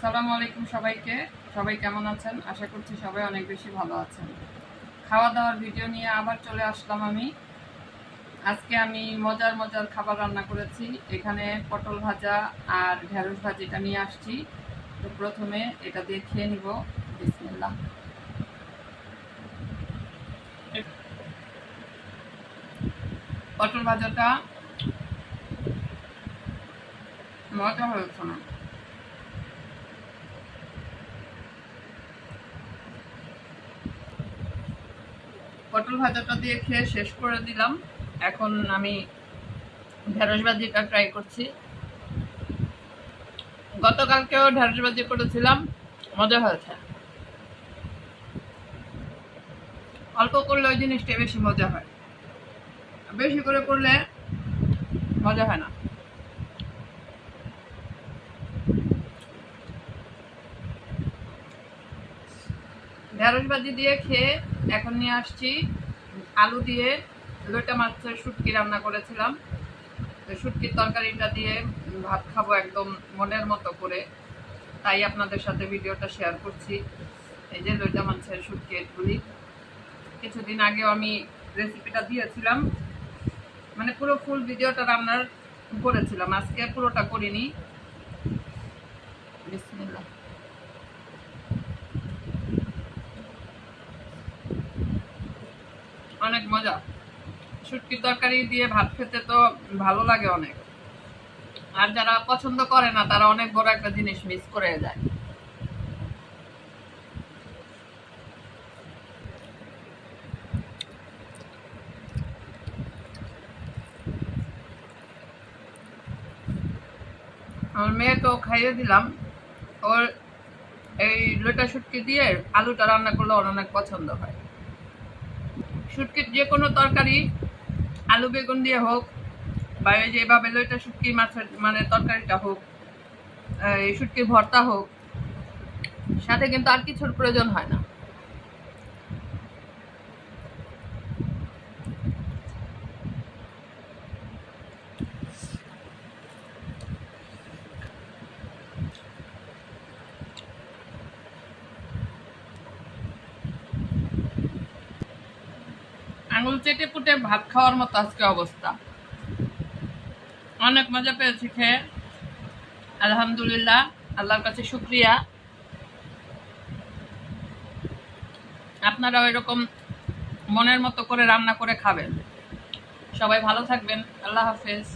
আসসালামু আলাইকুম সবাইকে। সবাই কেমন আছেন? আশা করছি সবাই অনেক বেশি ভালো আছেন। খাওয়া দাওয়ার ভিডিও নিয়ে আবার চলে আসলাম আমি। আজকে আমি মজার মজার খাবার রান্না করেছি। এখানে পটল ভাজা আর ঢেঁড়স ভাজিটা নিয়ে আসছি। তো প্রথমে এটা দিয়ে খেয়ে নিব। বিসমিল্লাহ। পটল ভাজাটা মজা হয়েছে না। পটল ভাজাটা দিয়ে খেয়ে শেষ করে দিলাম। এখন আমি ঢেঁড়স ভাজিটা ট্রাই করছি। গতকালকেও ঢেঁড়স ভাজি করেছিলাম, মজা হয়েছে। অল্প করলে ওই জিনিসটা বেশি মজা হয়, বেশি করে করলে মজা হয় না। ঢেঁড়স ভাজি দিয়ে খেয়ে এখন নিয়ে আসছি আলু দিয়ে লইটা মাছের শুটকি রান্না করেছিলাম। তো শুটকির তরকারিটা দিয়ে ভাত খাবো একদম মনের মতো করে, তাই আপনাদের সাথে ভিডিওটা শেয়ার করছি। এই যে লইটা মাছের শুটকি এগুলি কিছুদিন আগেও আমি রেসিপিটা দিয়েছিলাম, মানে পুরো ফুল ভিডিওটা রান্নার করেছিলাম। আজকে পুরোটা করিনি। বিসমিল্লাহ। অনেক মজা। শুটকির তরকারি দিয়ে ভাত খেতে তো ভালো লাগে অনেক। আর যারা পছন্দ করে না তারা অনেক বড় একটা জিনিস মিস করে যায়। আমার মেয়েকেও খাইয়ে দিলাম। ওর এই লোটা শুটকি দিয়ে আলুটা রান্না করলে ওর অনেক পছন্দ হয়। শুটকির যে কোনো তরকারি আলু বেগুন দিয়ে হোক, বা এই যেভাবে লইটা শুটকি মাছের মানে তরকারিটা হোক, এই শুটকির ভর্তা হোক, সাথে কিন্তু আর কিছুর প্রয়োজন হয় না। আঙুল চেটে পুটে ভাত খাওয়ার মতো আজকে অবস্থা। অনেক মজা পেয়েছি খেয়ে, আলহামদুলিল্লাহ, আল্লাহর কাছে শুক্রিয়া। আপনারাও এরকম মনের মতো করে রান্না করে খাবেন। সবাই ভালো থাকবেন। আল্লাহ হাফেজ।